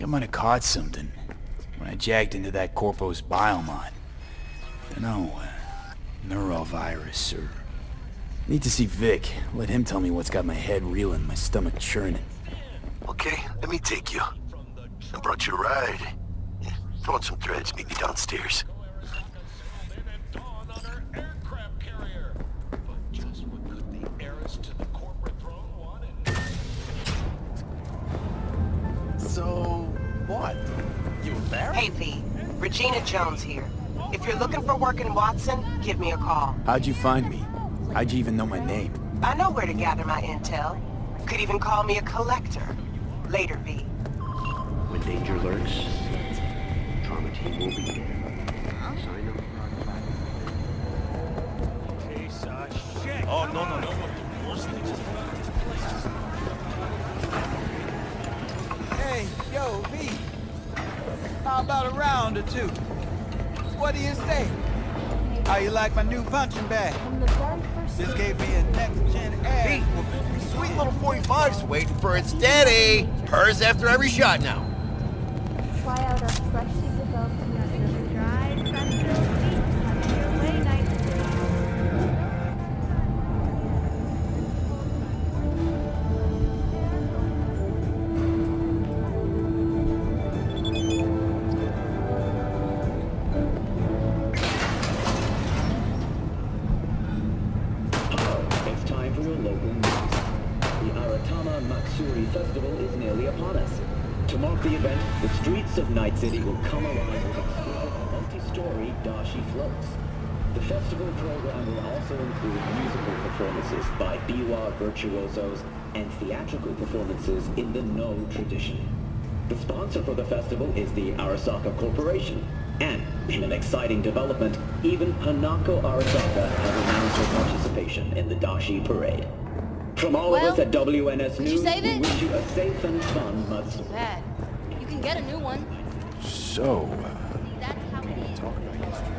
I might have caught something when I jacked into that Corpo's biomon. Dunno, neurovirus or... Need to see Vic. Let him tell me what's got my head reeling, my stomach churning. Okay, let me take you. I brought you a ride. Yeah, throw on some threads, meet me downstairs. So, what? You married? Hey V, Regina Jones here. If you're looking for work in Watson, give me a call. How'd you find me? How'd you even know my name? I know where to gather my intel. Could even call me a collector. Later, V. When danger lurks, trauma team will be there. Sign up. Oh, no. Hey, yo, V. How about a round or two? What do you say? How you like my new punching bag? This gave me a next-gen ass. Sweet little 45's waiting for its daddy. Purrs after every shot now. Try out our freshly developed method of dried sun-filled meat on your way night. It's time for your local news. The Aratama Matsuri Festival is nearly upon us. To mark the event, the streets of Night City will come alive with exquisite multi-story dashi floats. The festival program will also include musical performances by biwa virtuosos and theatrical performances in the No tradition. The sponsor for the festival is the Arasaka Corporation. And, in an exciting development, even Hanako Arasaka has announced her participation in the Dashi Parade. From all of us at WNS did you News, save we it? wish you a safe and fun Matsuri. Bad. You can get a new one. So, That's how it is. talk about history.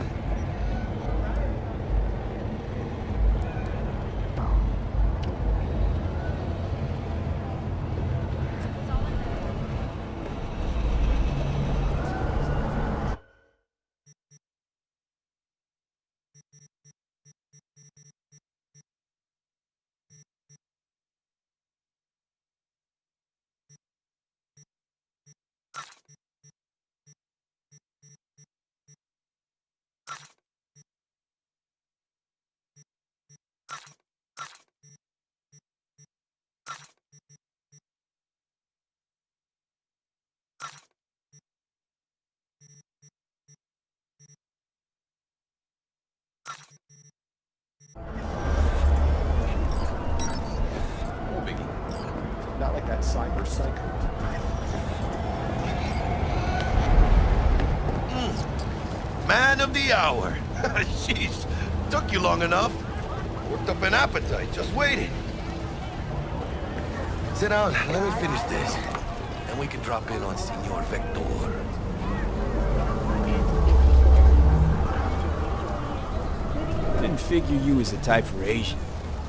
Not like that cyber psycho. Man of the hour. Jeez, took you long enough. Worked up an appetite, just waiting. Sit down, let me finish this. And we can drop in on Senor Vector. Didn't figure you was the type for Asian.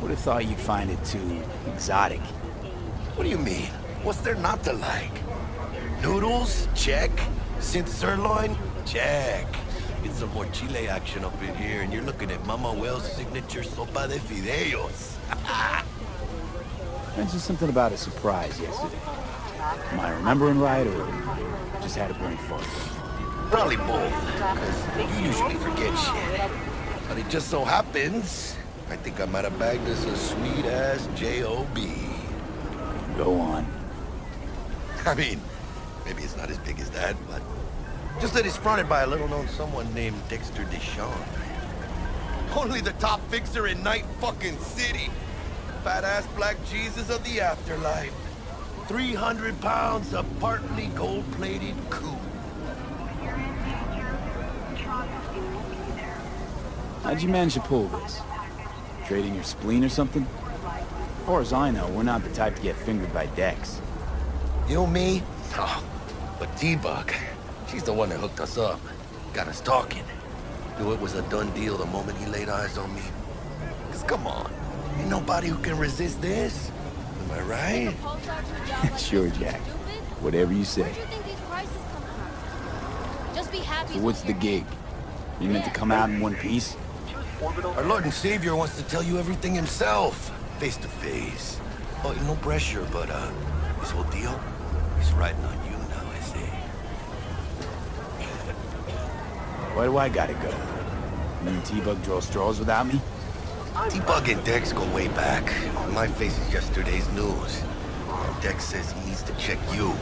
Would have thought you'd find it too exotic. What do you mean? What's there not to like? Noodles? Check. Synth sirloin? Check. Get some more Chile action up in here, and you're looking at Mama Wells' signature sopa de fideos. Mentioned something about a surprise yesterday. Am I remembering right, or just had a brain fart? Probably both, because you usually forget shit. But it just so happens, I think I might have bagged us a sweet-ass J.O.B. Go on. I mean, maybe it's not as big as that, but just that it's fronted by a little-known someone named Dexter Deshawn. Only the top fixer in Night fucking City. Fat-ass black Jesus of the afterlife. 300 pounds of partly gold-plated coupe. How'd you manage to pull this? Trading your spleen or something? As far as I know, we're not the type to get fingered by Dex. You know me? Oh, but T-Bug, she's the one that hooked us up. Got us talking. Knew it was a done deal the moment he laid eyes on me. 'Cause come on, ain't nobody who can resist this. Am I right? Sure, Jack. Whatever you say. be happy. So what's the gig? You meant to come out in one piece? Our Lord and Savior wants to tell you everything himself, face to face. Oh, no pressure, but this whole deal, he's riding on you now, I say. Why do I gotta go? You and T-Bug draw straws without me? T-Bug and Dex go way back. My face is yesterday's news. And Dex says he needs to check you.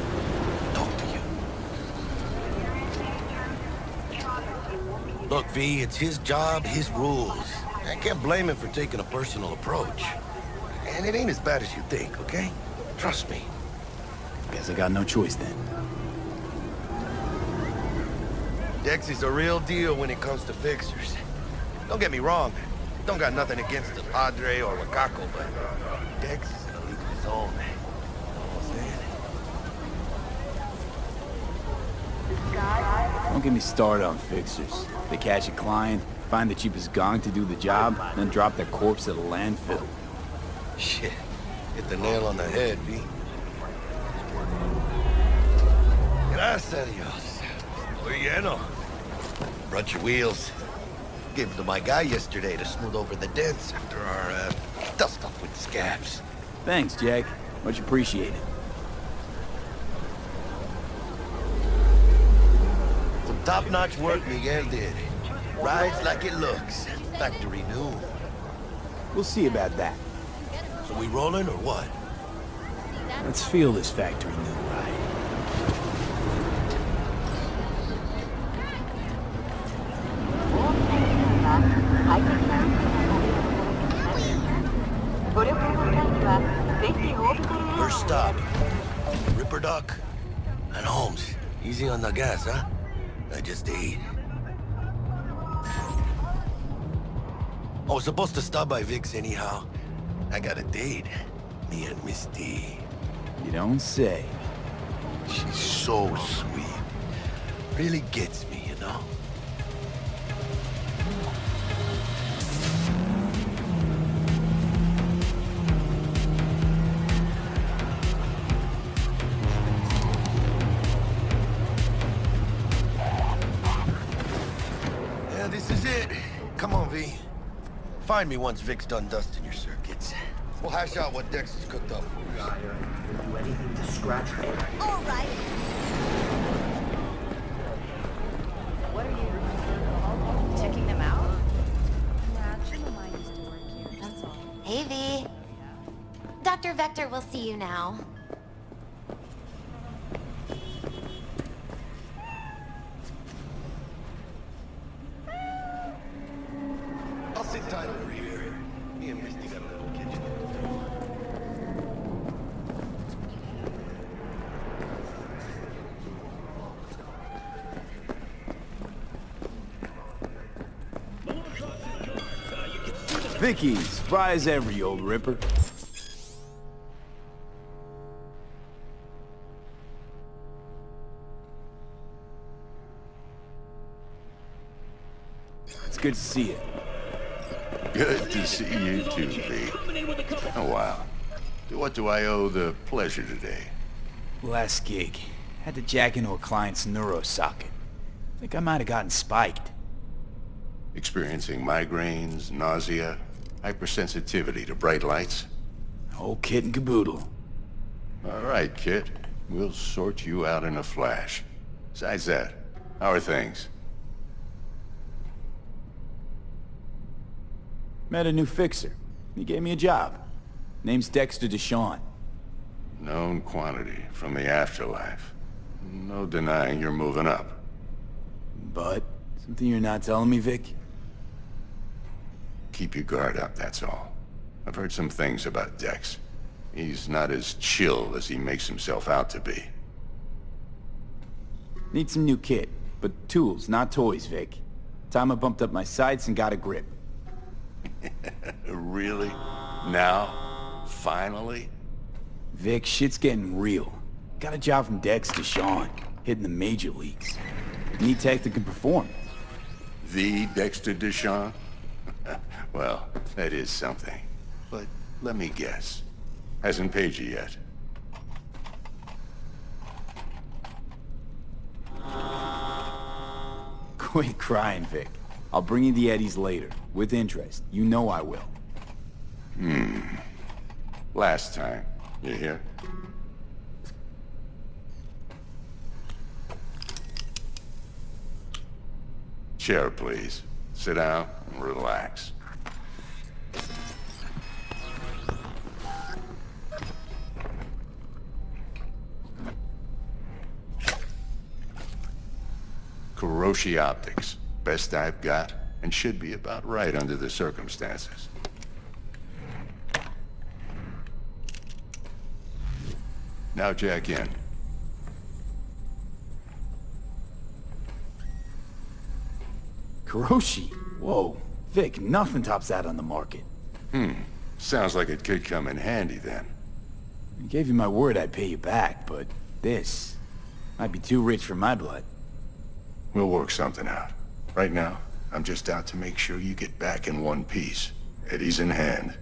Talk to you. Look, V, it's his job, his rules. I can't blame him for taking a personal approach. And it ain't as bad as you think, okay? Trust me. Guess I got no choice then. Dex is a real deal when it comes to fixers. Don't get me wrong. Don't got nothing against the Padre or Wakako, but Dex is in a league of his own. You know what I'm saying? Don't get me started on fixers. They catch a client, find the cheapest gong to do the job, then drop their corpse at a landfill. Shit. Hit the nail on the head, V. Gracias a Dios. Muy lleno. Brought your wheels. Gave them to my guy yesterday to smooth over the dents after our dust-up with the scabs. Thanks, Jack. Much appreciated. Some top-notch work Miguel did. Rides like it looks. Factory new. We'll see about that. So we rolling or what? Let's feel this factory new ride. First stop. Ripper Duck and Holmes. Easy on the gas, huh? I just ate. I was supposed to stop by Vic's anyhow. I got a date. Me and Miss D. You don't say. She's so sweet. Really gets me, you know? Yeah, this is it. Come on, V. Find me once Vic's done dusting your circuits. We'll hash out what Dex has cooked up for us. Do anything to scratch All right. What are you checking them out? Yeah, some of mine used to work here. That's all. Hey, V. Dr. Vector will see you now. I'll sit tight over here. Me and Misty got a little kitchen. Vicky, spry as ever, you old ripper. It's good to see you. Good to see you too, V. Oh, wow. What do I owe the pleasure today? Last gig. Had to jack into a client's neurosocket. Think I might have gotten spiked. Experiencing migraines, nausea, hypersensitivity to bright lights? Whole kit and caboodle. All right, kid. We'll sort you out in a flash. Besides that, how are things? Met a new fixer. He gave me a job. Name's Dexter Deshawn. Known quantity from the afterlife. No denying you're moving up. But, something you're not telling me, Vic? Keep your guard up, that's all. I've heard some things about Dex. He's not as chill as he makes himself out to be. Need some new kit, but tools, not toys, Vic. Time I bumped up my sights and got a grip. Really? Now? Finally? Vic, shit's getting real. Got a job from Dex Deshawn, hitting the major leagues. Need tech that can perform. The Dexter Deshawn? Well, that is something. But let me guess. Hasn't paid you yet. Quit crying, Vic. I'll bring you the eddies later, with interest. You know I will. Last time. You hear? Chair, please. Sit down and relax. Kuroshi Optics. Best I've got, and should be about right under the circumstances. Now jack in. Kuroshi? Whoa. Vic, nothing tops that on the market. Sounds like it could come in handy then. I gave you my word I'd pay you back, but this might be too rich for my blood. We'll work something out. Right now, I'm just out to make sure you get back in one piece. Eddie's in hand.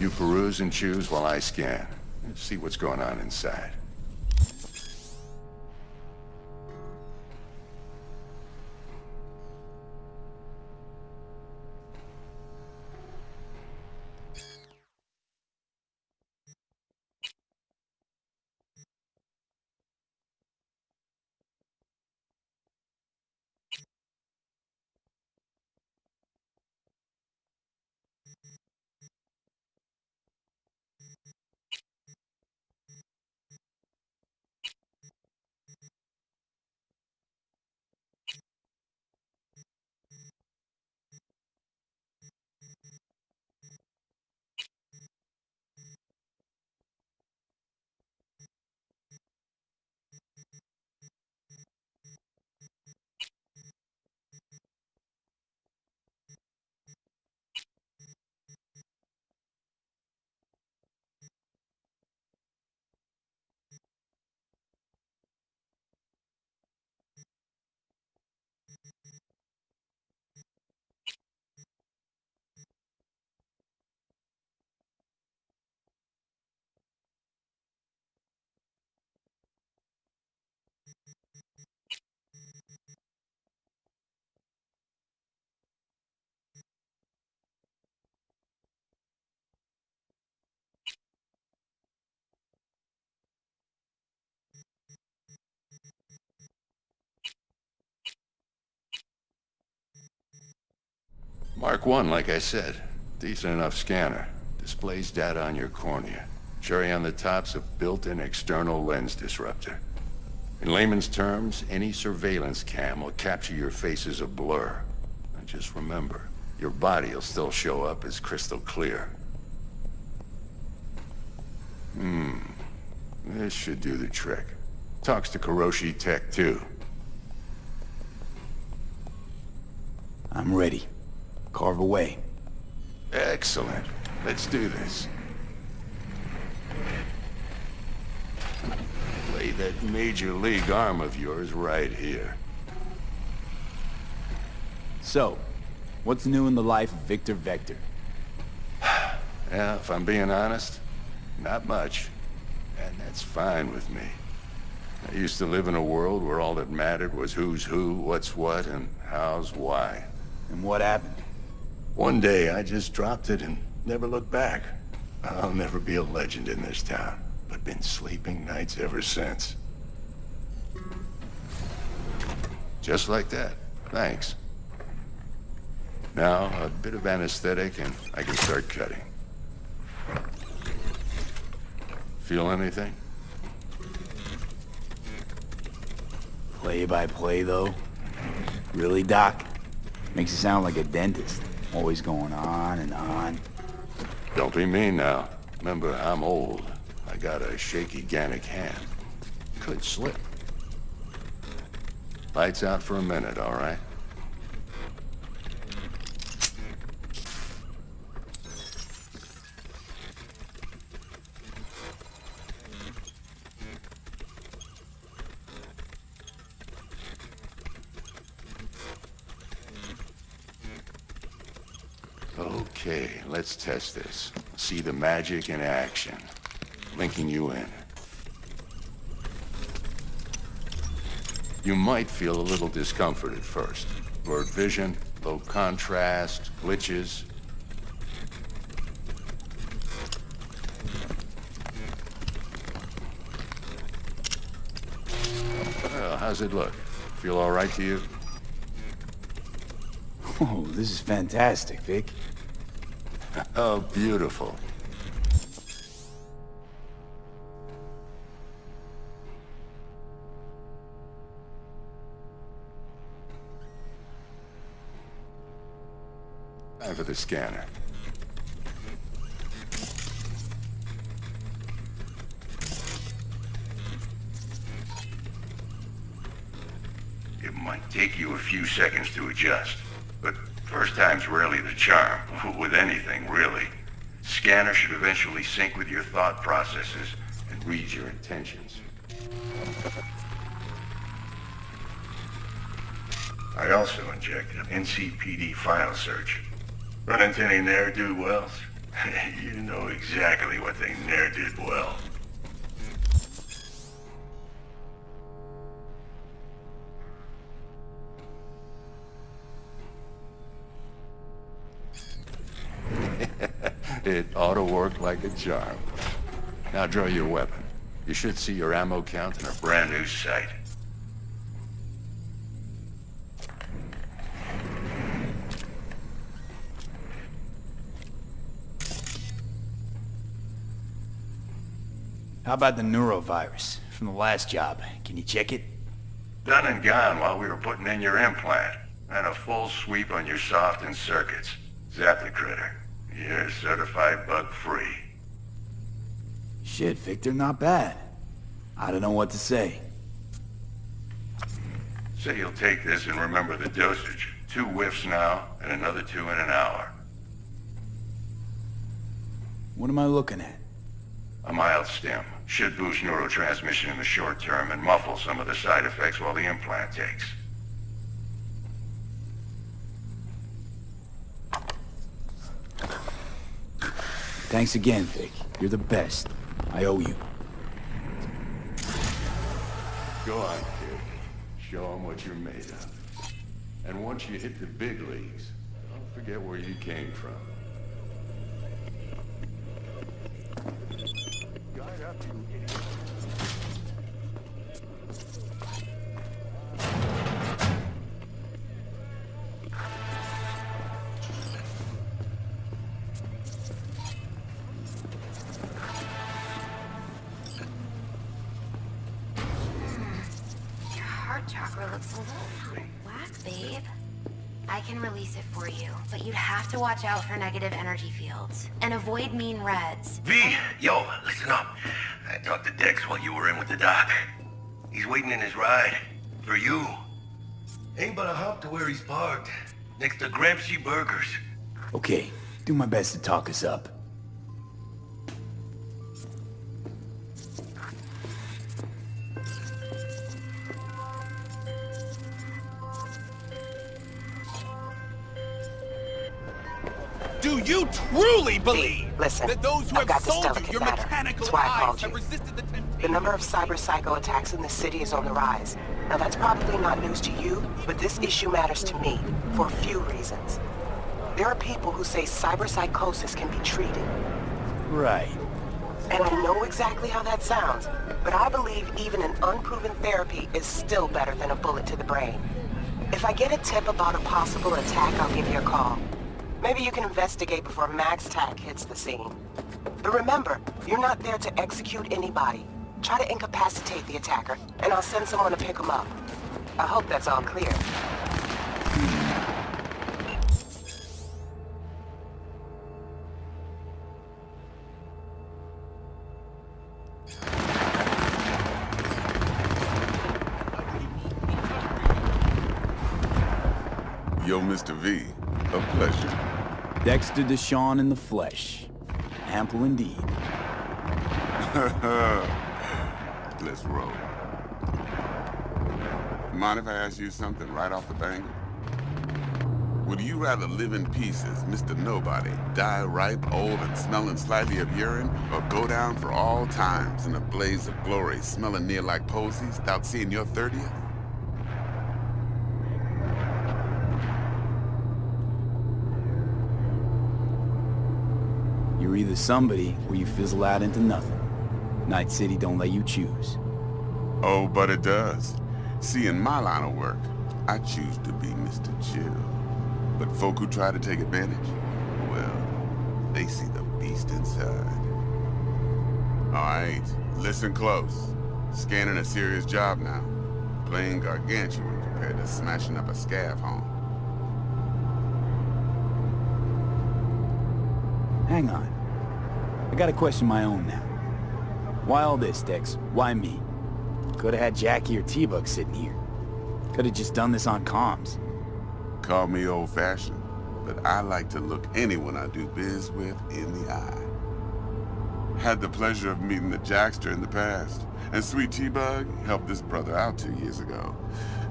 You peruse and choose while I scan. See what's going on inside. Mark 1, like I said. Decent enough scanner. Displays data on your cornea. Cherry on the top's a built-in external lens disruptor. In layman's terms, any surveillance cam will capture your face as a blur. And just remember, your body will still show up as crystal clear. This should do the trick. Talks to Kuroshi Tech, too. I'm ready. Carve away. Excellent. Let's do this. Lay that major league arm of yours right here. So, what's new in the life of Victor Vector? Yeah, if I'm being honest, not much. And that's fine with me. I used to live in a world where all that mattered was who's who, what's what, and how's why. And what happened? One day, I just dropped it and never looked back. I'll never be a legend in this town, but been sleeping nights ever since. Just like that. Thanks. Now, a bit of anesthetic and I can start cutting. Feel anything? Play by play, though? Really, Doc? Makes you sound like a dentist. Always going on and on. Don't be mean now. Remember, I'm old. I got a shaky Gannic hand. Could slip. Lights out for a minute, all right? Okay, let's test this. See the magic in action. Linking you in. You might feel a little discomfort at first. Blurred vision, low contrast, glitches. Well, how's it look? Feel all right to you? Oh, this is fantastic, Vic. Oh, beautiful. Time for the scanner. It might take you a few seconds to adjust, but first time's rarely the charm, with anything, really. Scanner should eventually sync with your thought processes and read your intentions. I also injected an NCPD file search. Run into any ne'er-do-wells? You know exactly what they ne'er did well. It ought to work like a charm. Now draw your weapon. You should see your ammo count in a brand new sight. How about the neurovirus from the last job? Can you check it? Done and gone while we were putting in your implant. And a full sweep on your soft and circuits. Zap the critter. You're certified bug-free. Shit, Victor, not bad. I don't know what to say. Say you'll take this and remember the dosage. 2 whiffs now, and another 2 in an hour. What am I looking at? A mild stim. Should boost neurotransmission in the short term and muffle some of the side effects while the implant takes. Thanks again, Vic. You're the best. I owe you. Go on, kid. Show them what you're made of. And once you hit the big leagues, don't forget where you came from. Guide up, you idiot. Your heart chakra looks a little whack, babe. I can release it for you, but you'd have to watch out for negative energy fields and avoid mean reds. V, yo, listen up. I talked to Dex while you were in with the doc. He's waiting in his ride. For you. Ain't but a hop to where he's parked. Next to Gramsci Burgers. Okay, do my best to talk us up. Do you truly believe Listen, that those who I've have got this sold you delicate your matter. mechanical That's why I eyes called have you. resisted the temptation? The number of cyber psycho attacks in the city is on the rise. Now that's probably not news to you, but this issue matters to me for a few reasons. There are people who say cyberpsychosis can be treated. Right. And I know exactly how that sounds, but I believe even an unproven therapy is still better than a bullet to the brain. If I get a tip about a possible attack, I'll give you a call. Maybe you can investigate before Max Tack hits the scene. But remember, you're not there to execute anybody. Try to incapacitate the attacker, and I'll send someone to pick him up. I hope that's all clear. Yo, Mr. V, a pleasure. Dexter Deshawn in the flesh. Ample indeed. Let's roll. Mind if I ask you something right off the bang? Would you rather live in pieces, Mr. Nobody, die ripe, old, and smelling slightly of urine, or go down for all times in a blaze of glory, smelling near like posies, without seeing your 30th? You're either somebody or you fizzle out into nothing. Night City don't let you choose. Oh, but it does. See, in my line of work, I choose to be Mr. Chill. But folk who try to take advantage, well, they see the beast inside. All right, listen close. Scanning a serious job now. Playing gargantuan compared to smashing up a scav home. Hang on. I gotta question my own now. Why all this, Dex? Why me? Could've had Jackie or T-Bug sitting here. Could've just done this on comms. Call me old-fashioned, but I like to look anyone I do biz with in the eye. Had the pleasure of meeting the Jackster in the past, and sweet T-Bug helped this brother out 2 years ago.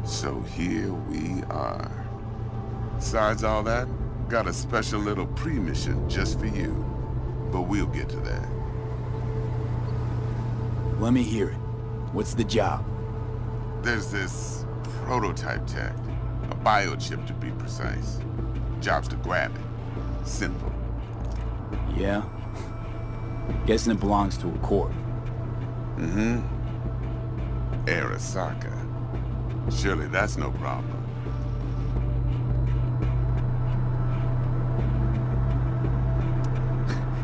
So here we are. Besides all that, got a special little pre-mission just for you. But we'll get to that. Let me hear it. What's the job? There's this prototype tech, a biochip to be precise. Job's to grab it. Simple. Yeah? Guessing it belongs to a corp. Mm-hmm. Arasaka. Surely that's no problem.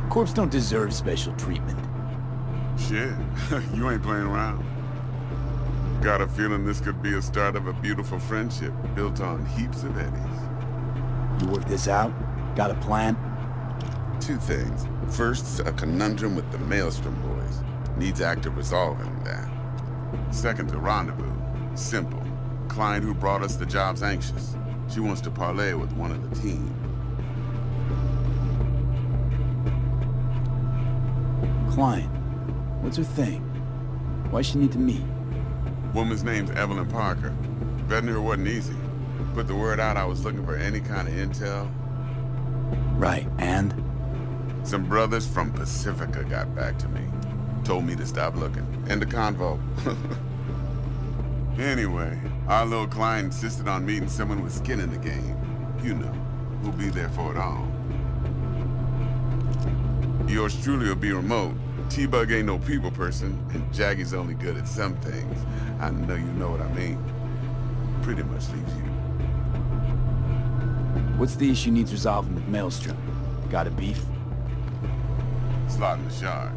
Corps don't deserve special treatment. Shit, you ain't playing around. Got a feeling this could be a start of a beautiful friendship built on heaps of eddies. You work this out? Got a plan? Two things. First, a conundrum with the Maelstrom boys. Needs active resolving that. Second, a rendezvous. Simple. Client who brought us the job's anxious. She wants to parlay with one of the team. Client. What's her thing? Why she need to meet? Woman's name's Evelyn Parker. Vetting her wasn't easy. Put the word out I was looking for any kind of intel. Right, and? Some brothers from Pacifica got back to me. Told me to stop looking. End of convo. Anyway, our little client insisted on meeting someone with skin in the game. You know, who'll be there for it all. Yours truly will be remote. T-Bug ain't no people person, and Jaggy's only good at some things. I know you know what I mean. Pretty much leaves you. What's the issue needs resolving with Maelstrom? Got a beef? Slot in the shard.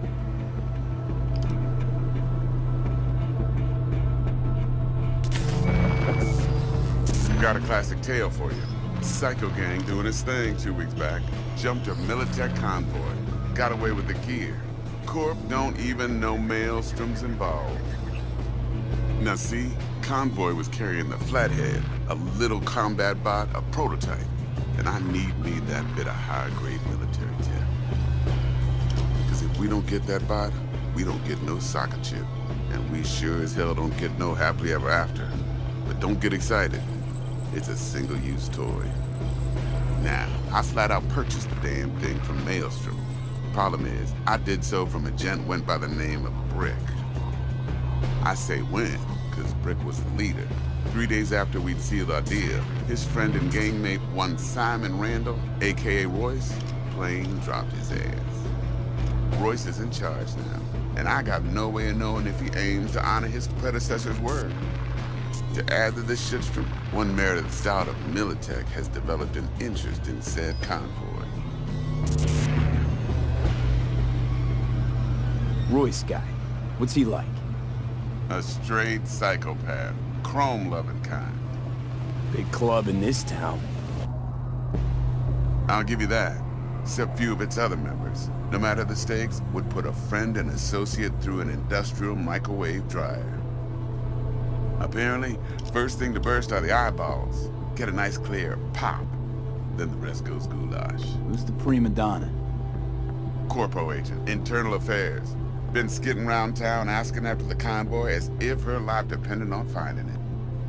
Got a classic tale for you. Psycho gang doing its thing 2 weeks back. Jumped a Militech convoy. Got away with the gear. Corp don't even know Maelstrom's involved. Now see, convoy was carrying the Flathead, a little combat bot, a prototype. And I need me that bit of high-grade military tech. Because if we don't get that bot, we don't get no soccer chip. And we sure as hell don't get no happily ever after. But don't get excited. It's a single-use toy. Now, I flat out purchased the damn thing from Maelstrom. Problem is, I did so from a gent went by the name of Brick. I say when, because Brick was the leader. 3 days after we'd sealed our deal, his friend and gangmate, one Simon Randall, aka Royce, plain dropped his ass. Royce is in charge now, and I got no way of knowing if he aims to honor his predecessor's word. To add to this shitstorm, one merited stout of Militech has developed an interest in said convoy. Royce guy. What's he like? A straight psychopath. Chrome-loving kind. Big club in this town. I'll give you that. Except few of its other members, no matter the stakes, would put a friend and associate through an industrial microwave dryer. Apparently, first thing to burst are the eyeballs. Get a nice clear pop. Then the rest goes goulash. Who's the prima donna? Corpo agent, internal affairs. Been skidding around town asking after the convoy as if her life depended on finding it.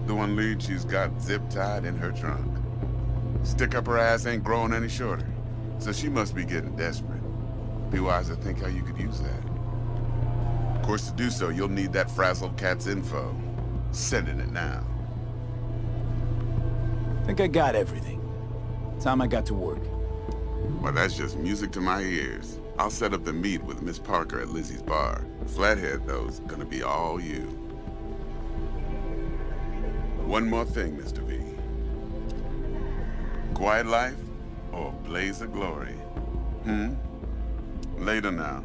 The one lead she's got zip-tied in her trunk. Stick up her ass ain't growing any shorter, so she must be getting desperate. Be wise to think how you could use that. Of course, to do so, you'll need that frazzled cat's info. Sending it now. Think I got everything. Time I got to work. Well, that's just music to my ears. I'll set up the meet with Miss Parker at Lizzie's bar. Flathead, though's gonna be all you. One more thing, Mr. V. Quiet life or blaze of glory? Later now.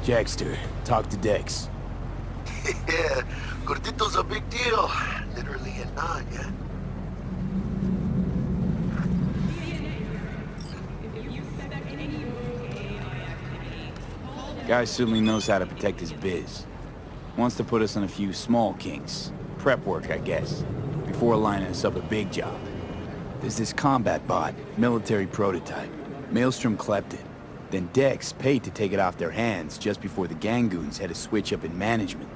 Jackster, talk to Dex. Yeah, Gordito's a big deal. Literally and not, yeah? Guy certainly knows how to protect his biz. Wants to put us on a few small kinks. Prep work, I guess. Before lining us up a big job. There's this combat bot, military prototype. Maelstrom clept it. Then Dex paid to take it off their hands just before the Gangoons had a switch up in management.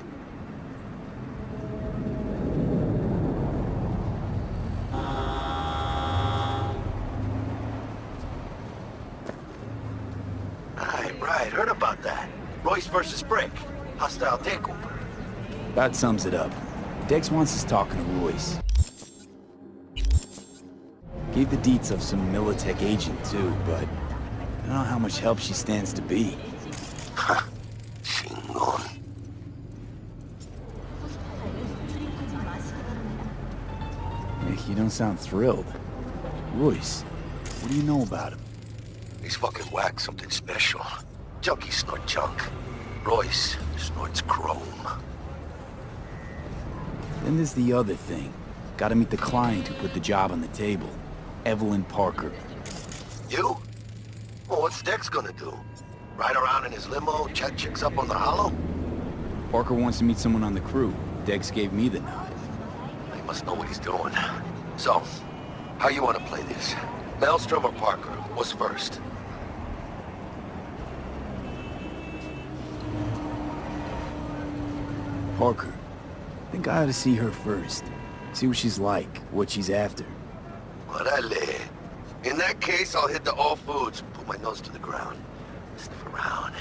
Right, heard about that. Royce versus Brick. Hostile takeover. That sums it up. Dex wants us talking to Royce. Gave the deets of some Militech agent too, but I don't know how much help she stands to be. Ha! Chingon. You don't sound thrilled. Royce, what do you know about him? He's fucking whack something special. Junkies snort junk. Royce snorts chrome. Then there's the other thing. Gotta meet the client who put the job on the table. Evelyn Parker. You? Well, what's Dex gonna do? Ride around in his limo, chat chicks up on the hollow? Parker wants to meet someone on the crew. Dex gave me the nod. He must know what he's doing. So, how you want to play this? Maelstrom or Parker? What's first? Parker. Think I ought to see her first. See what she's like, what she's after. Orale. In that case, I'll hit the all foods, put my nose to the ground, sniff around.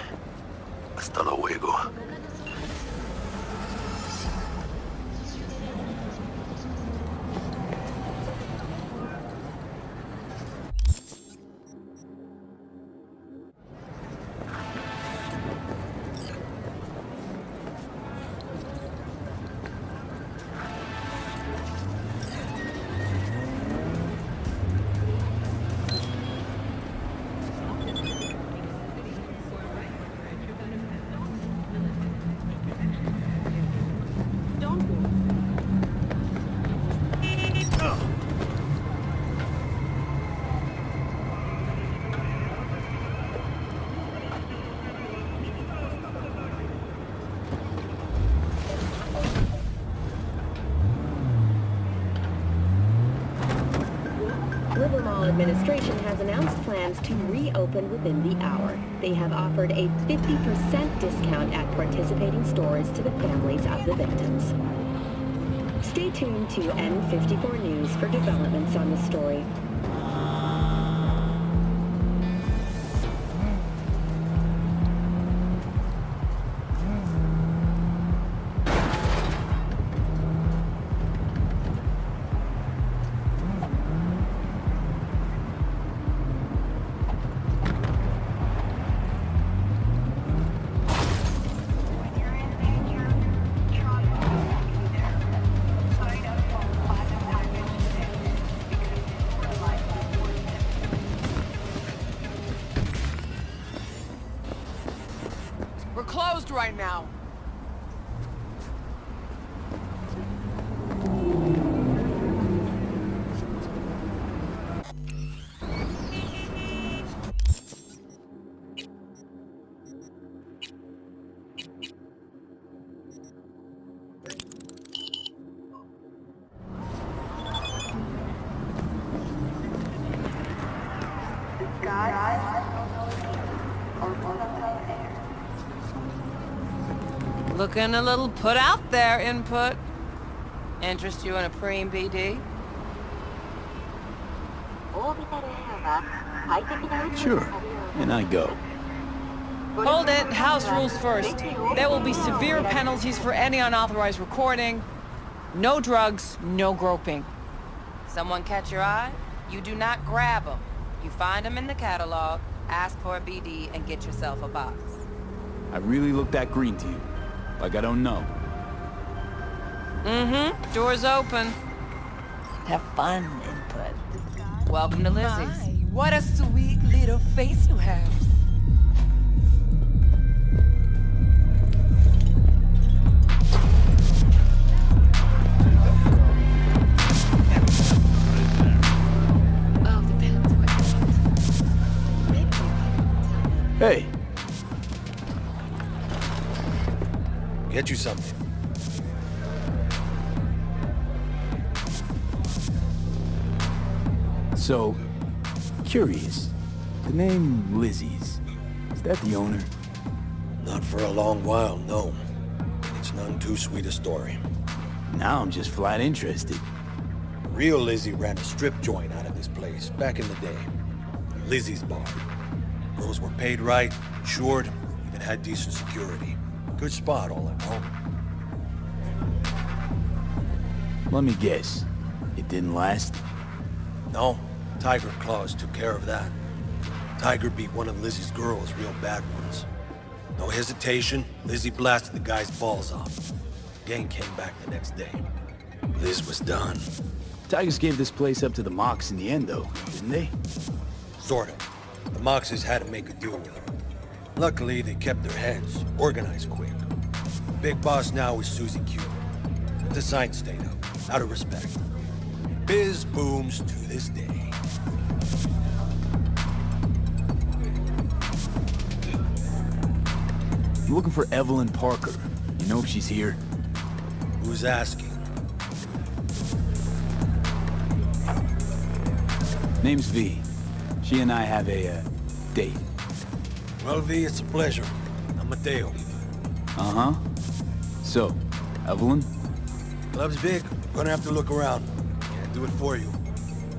Hasta luego. Administration has announced plans to reopen within the hour. They have offered a 50% discount at participating stores to the families of the victims. Stay tuned to N54 News for developments on the story. We're closed right now. Looking a little put out there, input. Interest you in a preem BD? Sure, and I go. Hold it. House rules first. There will be severe penalties for any unauthorized recording. No drugs, no groping. Someone catch your eye? You do not grab them. You find them in the catalog, ask for a BD, and get yourself a box. I really look that green to you? Like I don't know? Mm-hmm. Door's open. Have fun, input. Welcome to Lizzie's. What a sweet little face you have. Hey. Get you something. So, curious. The name Lizzie's, is that the owner? Not for a long while, no. It's none too sweet a story. Now I'm just flat interested. Real Lizzie ran a strip joint out of this place back in the day. Lizzie's Bar. Girls were paid right, insured, even had decent security. Good spot, all in all. Let me guess. It didn't last? No. Tiger Claws took care of that. Tiger beat one of Lizzie's girls, real bad ones. No hesitation, Lizzie blasted the guy's balls off. Gang came back the next day. Liz was done. Tigers gave this place up to the Mox in the end, though, didn't they? Sort of. The Moxes had to make a deal with them. Luckily, they kept their heads, organized quick. Big boss now is Susie Q. But the sign stayed up, out of respect. Biz booms to this day. I'm looking for Evelyn Parker. You know if she's here? Who's asking? Name's V. She and I have a, date. Well, V, it's a pleasure. I'm Mateo. Uh-huh. So, Evelyn? Club's big. Gonna have to look around. Can't do it for you.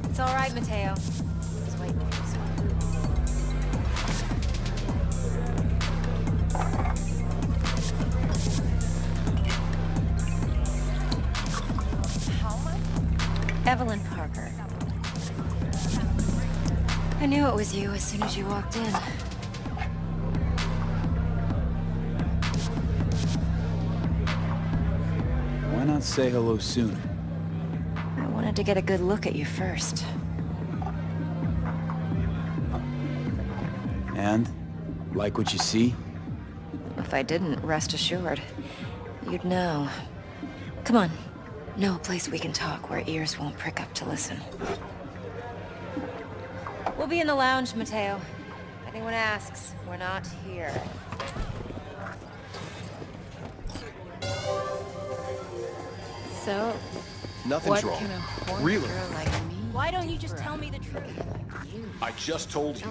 It's all right, Mateo. Just waiting for this one. Evelyn Parker. I knew it was you as soon as you walked in. Why not say hello sooner? I wanted to get a good look at you first. And? Like what you see? If I didn't, rest assured, you'd know. Come on. Know a place we can talk where ears won't prick up to listen. We'll be in the lounge, Mateo. If anyone asks, we're not here. So, Nothing's what wrong. can a horny Really? girl like me? Why don't you just tell me the truth? I just told you.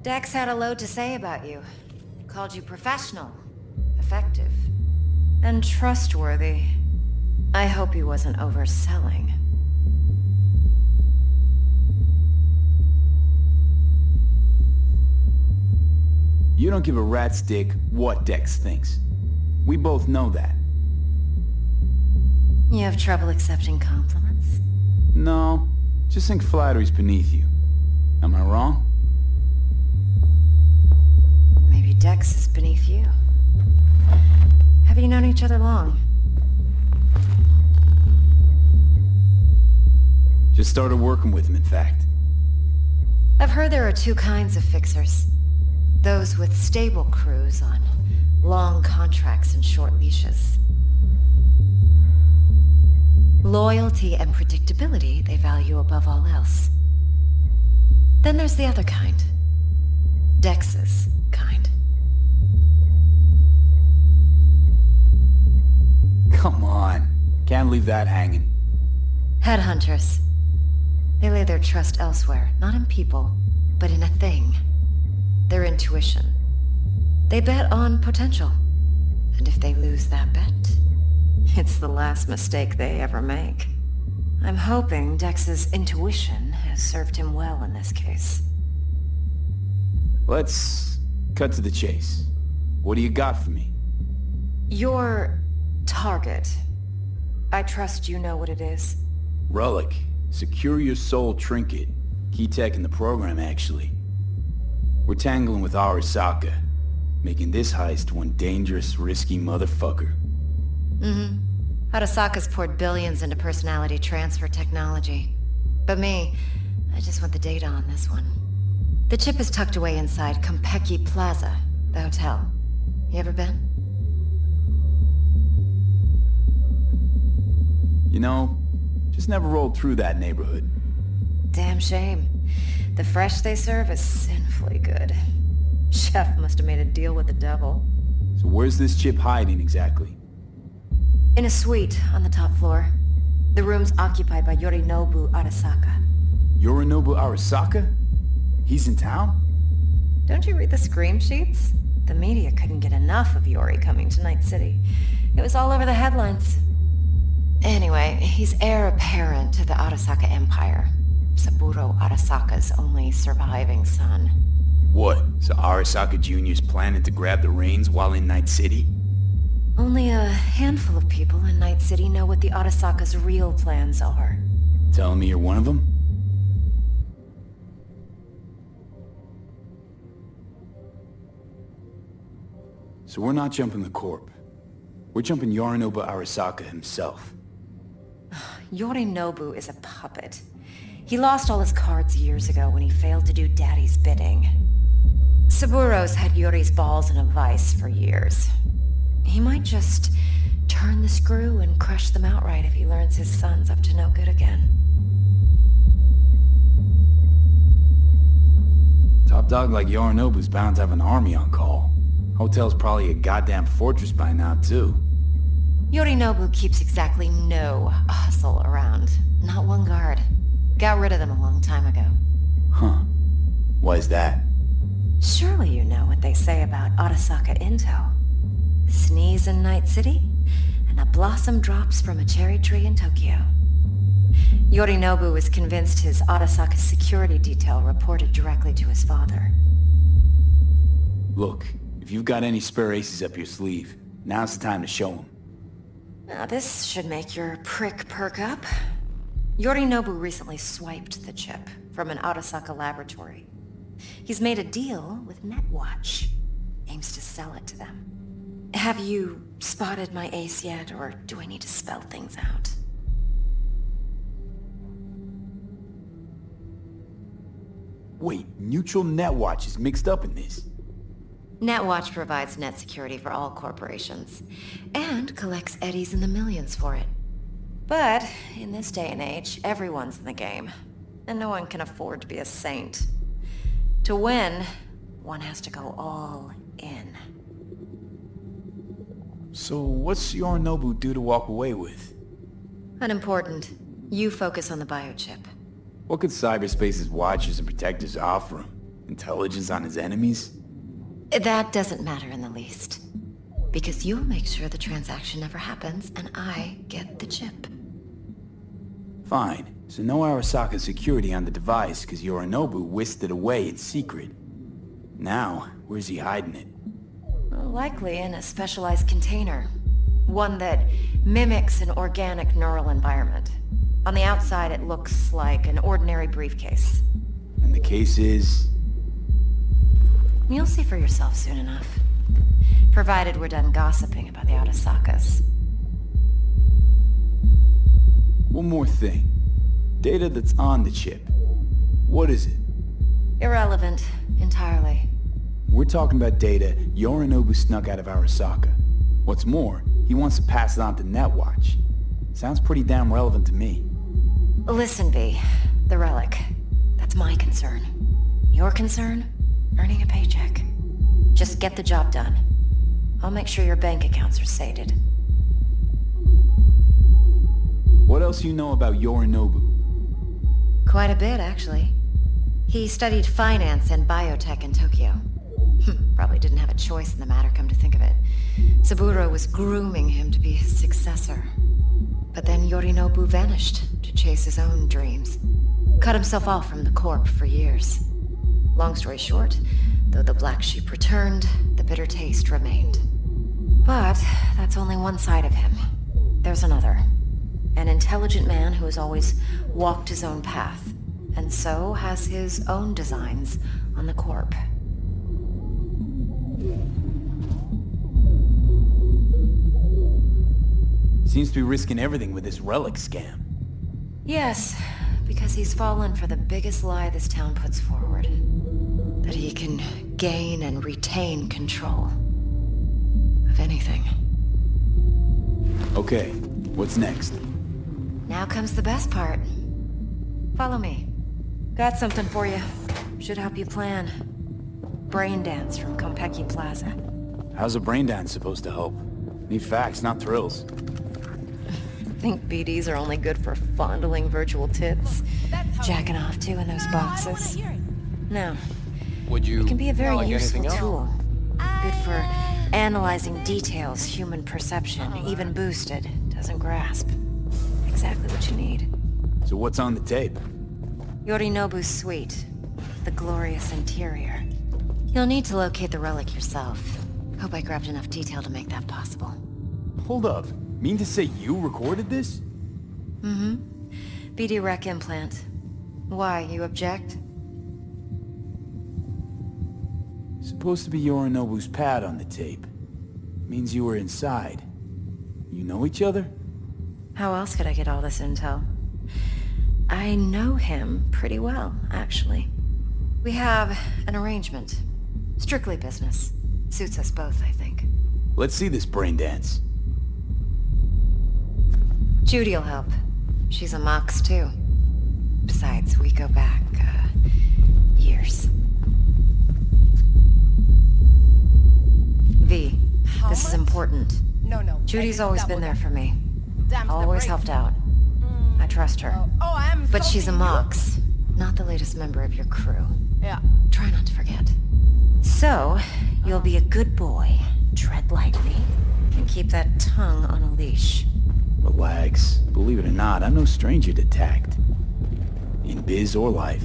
Dex had a load to say about you. Called you professional, effective, and trustworthy. I hope he wasn't overselling. You don't give a rat's dick what Dex thinks. We both know that. You have trouble accepting compliments? No, just think flattery's beneath you. Am I wrong? Maybe Dex is beneath you. Have you known each other long? Just started working with him, in fact. I've heard there are two kinds of fixers. Those with stable crews on long contracts and short leashes. Loyalty and predictability they value above all else. Then there's the other kind. Dex's kind. Come on. Can't leave that hanging. Headhunters. They lay their trust elsewhere, not in people, but in a thing. Their intuition. They bet on potential. And if they lose that bet, it's the last mistake they ever make. I'm hoping Dex's intuition has served him well in this case. Let's cut to the chase. What do you got for me? Your target. I trust you know what it is. Relic. Secure your soul trinket. Key tech in the program, actually. We're tangling with Arasaka, making this heist one dangerous, risky motherfucker. Mm-hmm. Arasaka's poured billions into personality transfer technology. But me, I just want the data on this one. The chip is tucked away inside Kembali Plaza, the hotel. You ever been? You know, just never rolled through that neighborhood. Damn shame. The fresh they serve is sinfully good. Chef must have made a deal with the devil. So where's this chip hiding exactly? In a suite on the top floor. The room's occupied by Yorinobu Arasaka. Yorinobu Arasaka? He's in town? Don't you read the scream sheets? The media couldn't get enough of Yori coming to Night City. It was all over the headlines. Anyway, he's heir apparent to the Arasaka Empire. Saburo Arasaka's only surviving son. What? So Arasaka Jr.'s planning to grab the reins while in Night City? Only a handful of people in Night City know what the Arasaka's real plans are. Telling me you're one of them? So we're not jumping the Corp. We're jumping Yorinobu Arasaka himself. Yorinobu is a puppet. He lost all his cards years ago when he failed to do Daddy's bidding. Saburo's had Yori's balls in a vice for years. He might just turn the screw and crush them outright if he learns his son's up to no good again. Top dog like Yorinobu's bound to have an army on call. Hotel's probably a goddamn fortress by now, too. Yorinobu keeps exactly no hustle around. Not one guard. Got rid of them a long time ago. Huh. Why is that? Surely you know what they say about Arasaka intel. Sneeze in Night City, and a blossom drops from a cherry tree in Tokyo. Yorinobu was convinced his Arasaka security detail reported directly to his father. Look, if you've got any spare aces up your sleeve, now's the time to show them. Now this should make your prick perk up. Yorinobu recently swiped the chip from an Arasaka laboratory. He's made a deal with Netwatch. Aims to sell it to them. Have you spotted my ace yet, or do I need to spell things out? Wait, Neutral Netwatch is mixed up in this. Netwatch provides net security for all corporations, and collects eddies in the millions for it. But, in this day and age, everyone's in the game, and no one can afford to be a saint. To win, one has to go all in. So what's Yorinobu due to walk away with? Unimportant. You focus on the biochip. What could cyberspace's watchers and protectors offer him? Intelligence on his enemies? That doesn't matter in the least. Because you'll make sure the transaction never happens, and I get the chip. Fine. So no Arasaka security on the device, because Yorinobu whisked it away in secret. Now, where's he hiding it? Well, likely in a specialized container. One that mimics an organic neural environment. On the outside, it looks like an ordinary briefcase. And the case is... You'll see for yourself soon enough. Provided we're done gossiping about the Arasakas. One more thing. Data that's on the chip. What is it? Irrelevant, entirely. We're talking about data Yorinobu snuck out of Arasaka. What's more, he wants to pass it on to Netwatch. Sounds pretty damn relevant to me. Listen, V. The relic. That's my concern. Your concern? Earning a paycheck. Just get the job done. I'll make sure your bank accounts are sated. What else you know about Yorinobu? Quite a bit, actually. He studied finance and biotech in Tokyo. Probably didn't have a choice in the matter, come to think of it. Saburo was grooming him to be his successor. But then Yorinobu vanished to chase his own dreams. Cut himself off from the Corp for years. Long story short, though the black sheep returned, the bitter taste remained. But that's only one side of him. There's another. An intelligent man who has always walked his own path, and so has his own designs on the Corp. Seems to be risking everything with this relic scam. Yes, because he's fallen for the biggest lie this town puts forward. That he can gain and retain control of anything. Okay, what's next? Now comes the best part. Follow me. Got something for you. Should help you plan. Brain dance from Konpeki Plaza. How's a brain dance supposed to help? Need facts, not thrills. Think BDs are only good for fondling virtual tits? Jacking off to in those boxes? No. It can be a very useful tool. Good for analyzing details human perception, even boosted, doesn't grasp. Exactly what you need. So what's on the tape? Yorinobu's suite. The glorious interior. You'll need to locate the relic yourself. Hope I grabbed enough detail to make that possible. Hold up. Mean to say you recorded this? Mm-hmm. BD rec implant. Why, you object? Supposed to be Yorinobu's pad on the tape. Means you were inside. You know each other? How else could I get all this intel? I know him pretty well, actually. We have an arrangement. Strictly business. Suits us both, I think. Let's see this brain dance. Judy'll help. She's a Mox, too. Besides, we go back, years. V, this is important. No. Judy's always been there for me. Always helped out. I trust her. But she's a Mox, not the latest member of your crew. Yeah. Try not to forget. So, you'll be a good boy, tread lightly, and keep that tongue on a leash. Relax. Believe it or not, I'm no stranger to tact. In biz or life.